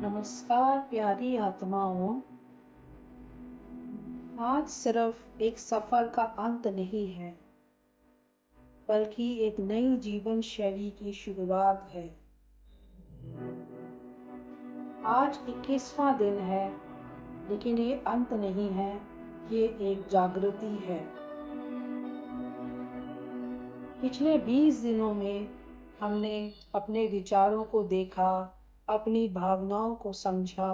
नमस्कार प्यारी आत्माओं। आज सिर्फ एक सफर का अंत नहीं है, बल्कि एक नई जीवन शैली की शुरुआत है। आज 21वां दिन है, लेकिन ये अंत नहीं है, ये एक जागृति है। पिछले 20 दिनों में हमने अपने विचारों को देखा, अपनी भावनाओं को समझा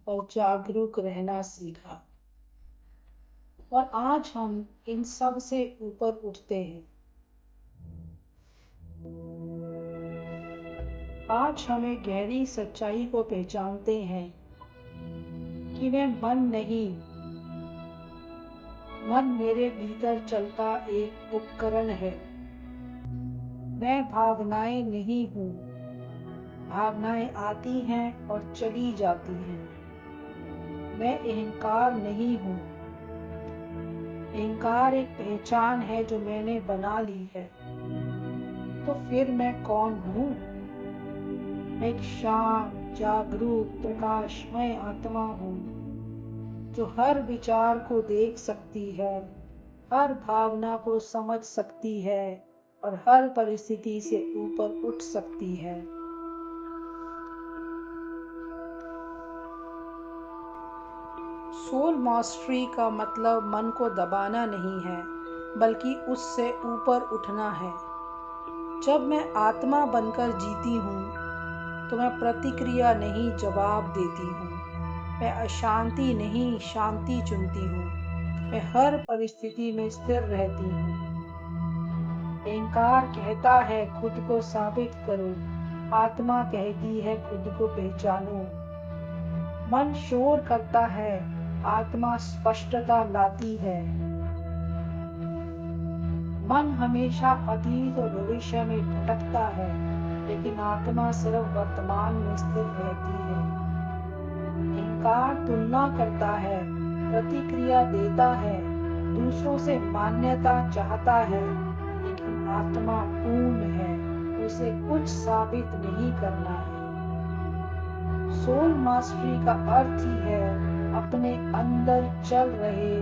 और जागरूक रहना सीखा। और आज हम इन सब से ऊपर उठते हैं। आज हमें गहरी सच्चाई को पहचानते हैं कि मैं मन नहीं, मन मेरे भीतर चलता एक उपकरण है। मैं भावनाएं नहीं हूँ, भावनाएं आती हैं और चली जाती हैं। मैं अहंकार नहीं हूँ, अहंकार एक पहचान है जो मैंने बना ली है। तो फिर मैं कौन हूँ? एक शांत, जागरूक, प्रकाशमय आत्मा हूँ जो हर विचार को देख सकती है, हर भावना को समझ सकती है और हर परिस्थिति से ऊपर उठ सकती है। सोल मास्टरी का मतलब मन को दबाना नहीं है, बल्कि उससे ऊपर उठना है। जब मैं आत्मा बनकर जीती हूँ, तो मैं प्रतिक्रिया नहीं, जवाब देती हूँ। मैं अशांति नहीं, शांति चुनती हूँ। मैं हर परिस्थिति में स्थिर रहती हूँ। अहंकार कहता है खुद को साबित करो, आत्मा कहती है खुद को पहचानो। मन शोर करता है, आत्मा स्पष्टता लाती है। मन हमेशा अतीत और भविष्य में भटकता है, लेकिन आत्मा सिर्फ वर्तमान में स्थिर रहती है। अहंकार तुलना करता है, प्रतिक्रिया देता है, दूसरों से मान्यता चाहता है, लेकिन आत्मा पूर्ण है, उसे कुछ साबित नहीं करना है। सोल मास्टरी का अर्थ ही है अपने अंदर चल रहे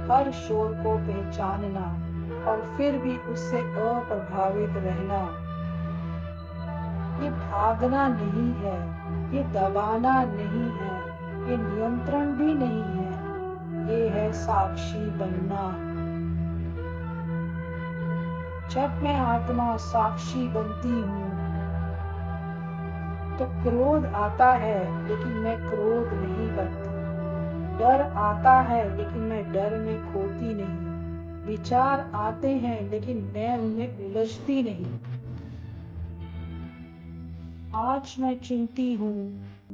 हर शोर को पहचानना और फिर भी उससे अप्रभावित रहना। ये भागना नहीं है, ये दबाना नहीं है, ये नियंत्रण भी नहीं है, ये है साक्षी बनना। जब मैं आत्मा साक्षी बनती हूँ, तो क्रोध आता है, लेकिन मैं क्रोध नहीं बनती। डर आता है, लेकिन मैं डर में खोती नहीं। विचार आते हैं, लेकिन मैं उन्हें उलझती नहीं। आज मैं चुनती हूँ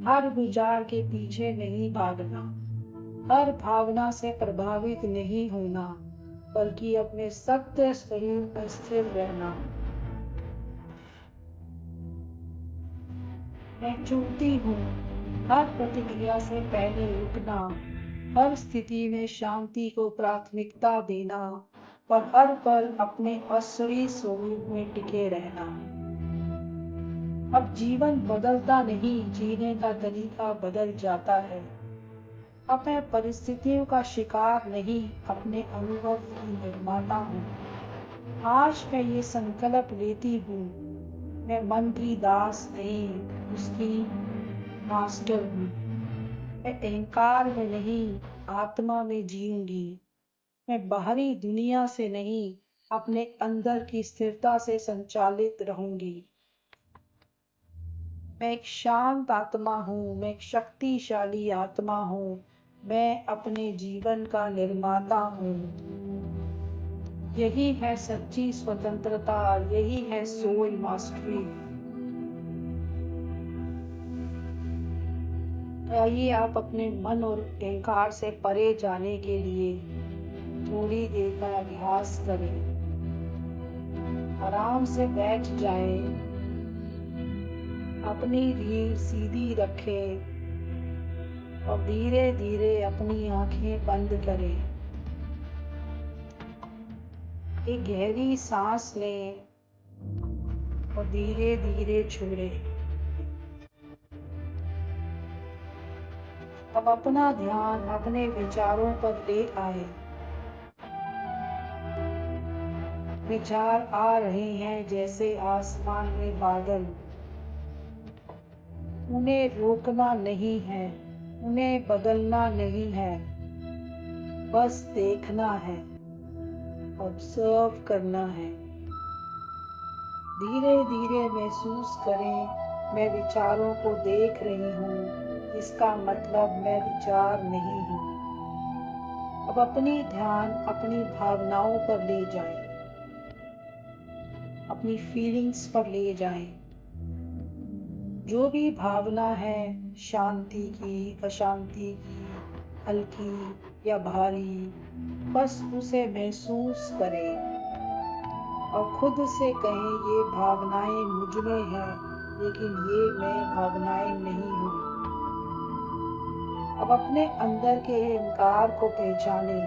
हर विचार के पीछे नहीं भागना, हर भावना से प्रभावित नहीं होना, बल्कि अपने सत्य स्वरूप में स्थिर रहना। मैं चुनती हूँ हर प्रतिक्रिया से पहले रुकना, हर स्थिति में शांति को प्राथमिकता देना और हर पल अपने असली स्वरूप में टिके रहना। अब जीवन बदलता नहीं, जीने का तरीका बदल जाता है। अब मैं परिस्थितियों का शिकार नहीं, अपने अनुभव की निर्माता हूँ। आज मैं ये संकल्प लेती हूँ, मैं मन की दास नहीं, उसकी मास्टर हूँ। मैं अहंकार में नहीं, आत्मा में जीऊंगी। मैं बाहरी दुनिया से नहीं, अपने अंदर की स्थिरता से संचालित रहूंगी। मैं एक शांत आत्मा हूँ, मैं एक शक्तिशाली आत्मा हूँ, मैं अपने जीवन का निर्माता हूँ। यही है सच्ची स्वतंत्रता, यही है सोल मास्टरी। आइए आप अपने मन और अहंकार से परे जाने के लिए थोड़ी देर का अभ्यास करें। आराम से बैठ जाएं, अपनी रीढ़ सीधी रखें और धीरे धीरे अपनी आंखें बंद करें। एक गहरी सांस लें और धीरे धीरे छोड़ें। अब अपना ध्यान अपने विचारों पर ले आए। विचार आ रहे हैं जैसे आसमान में बादल। उन्हें रोकना नहीं है, उन्हें बदलना नहीं है, बस देखना है, ऑब्जर्व करना है। धीरे धीरे महसूस करें, मैं विचारों को देख रही हूँ, इसका मतलब मैं विचार नहीं हूँ। अब अपनी ध्यान अपनी भावनाओं पर ले जाएं, अपनी फीलिंग्स पर ले जाएं। जो भी भावना है, शांति की, अशांति की, हल्की या भारी, बस उसे महसूस करें और खुद से कहें, ये भावनाएं मुझ में हैं, लेकिन ये मैं भावनाएं नहीं हूँ। अब अपने अंदर के अहंकार को पहचानें,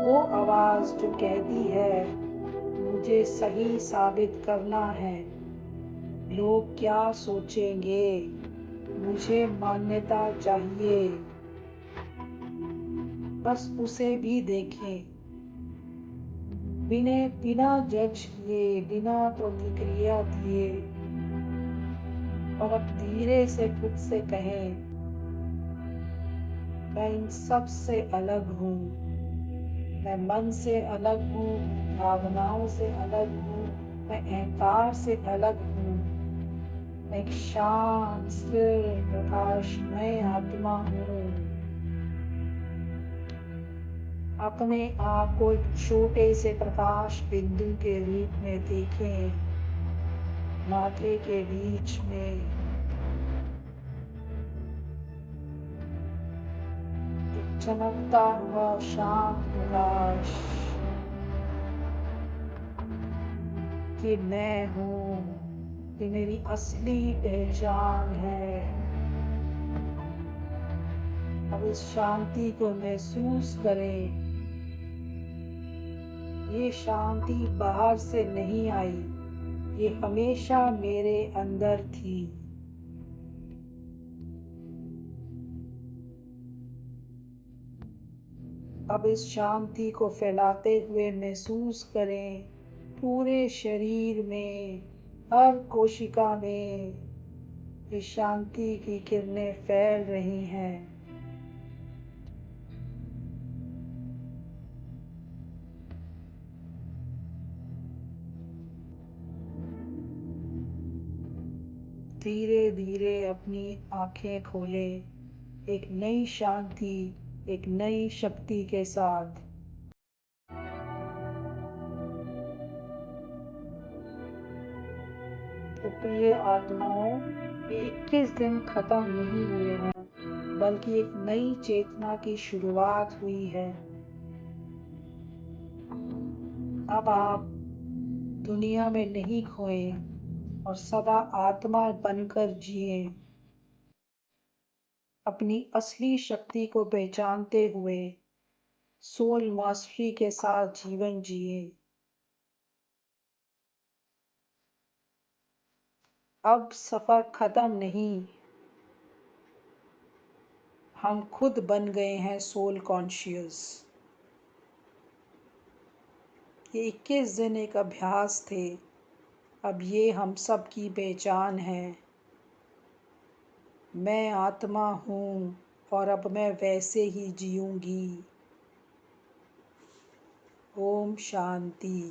वो आवाज जो कहती है मुझे सही साबित करना है, लोग क्या सोचेंगे, मुझे मान्यता चाहिए, बस उसे भी देखें, बिना जज किए, बिना प्रतिक्रिया दिए। और अब धीरे से खुद से कहें, मैं इन सब से अलग हूँ, मैं मन से अलग हूँ, भावनाओं से अलग हूँ, मैं अहंकार से अलग हूँ, मैं एक शांत स्थिर प्रकाशमय आत्मा हूँ। अपने आप को एक छोटे से प्रकाश बिंदु के रूप में देखें, माथे के बीच में एक चमकता हुआ शांत प्रकाश, कि मैं हूँ, कि मेरी असली पहचान है। अब इस शांति को महसूस करें। ये शांति बाहर से नहीं आई, ये हमेशा मेरे अंदर थी। अब इस शांति को फैलाते हुए महसूस करें, पूरे शरीर में, हर कोशिका में इस शांति की किरणें फैल रही हैं। धीरे धीरे अपनी आंखें खोलें, एक नई शांति, एक नई शक्ति के साथ। तो प्रिय आत्माओं, ये 21 दिन खत्म नहीं हुए हैं, बल्कि एक नई चेतना की शुरुआत हुई है। अब आप दुनिया में नहीं खोए और सदा आत्मा बनकर जिए, अपनी असली शक्ति को पहचानते हुए सोल मास्टरी के साथ जीवन जिए। अब सफर खत्म नहीं, हम खुद बन गए हैं सोल कॉन्शियस। ये 21 दिन एक अभ्यास थे, अब ये हम सब की पहचान है। मैं आत्मा हूँ और अब मैं वैसे ही जीऊँगी। ओम शांति।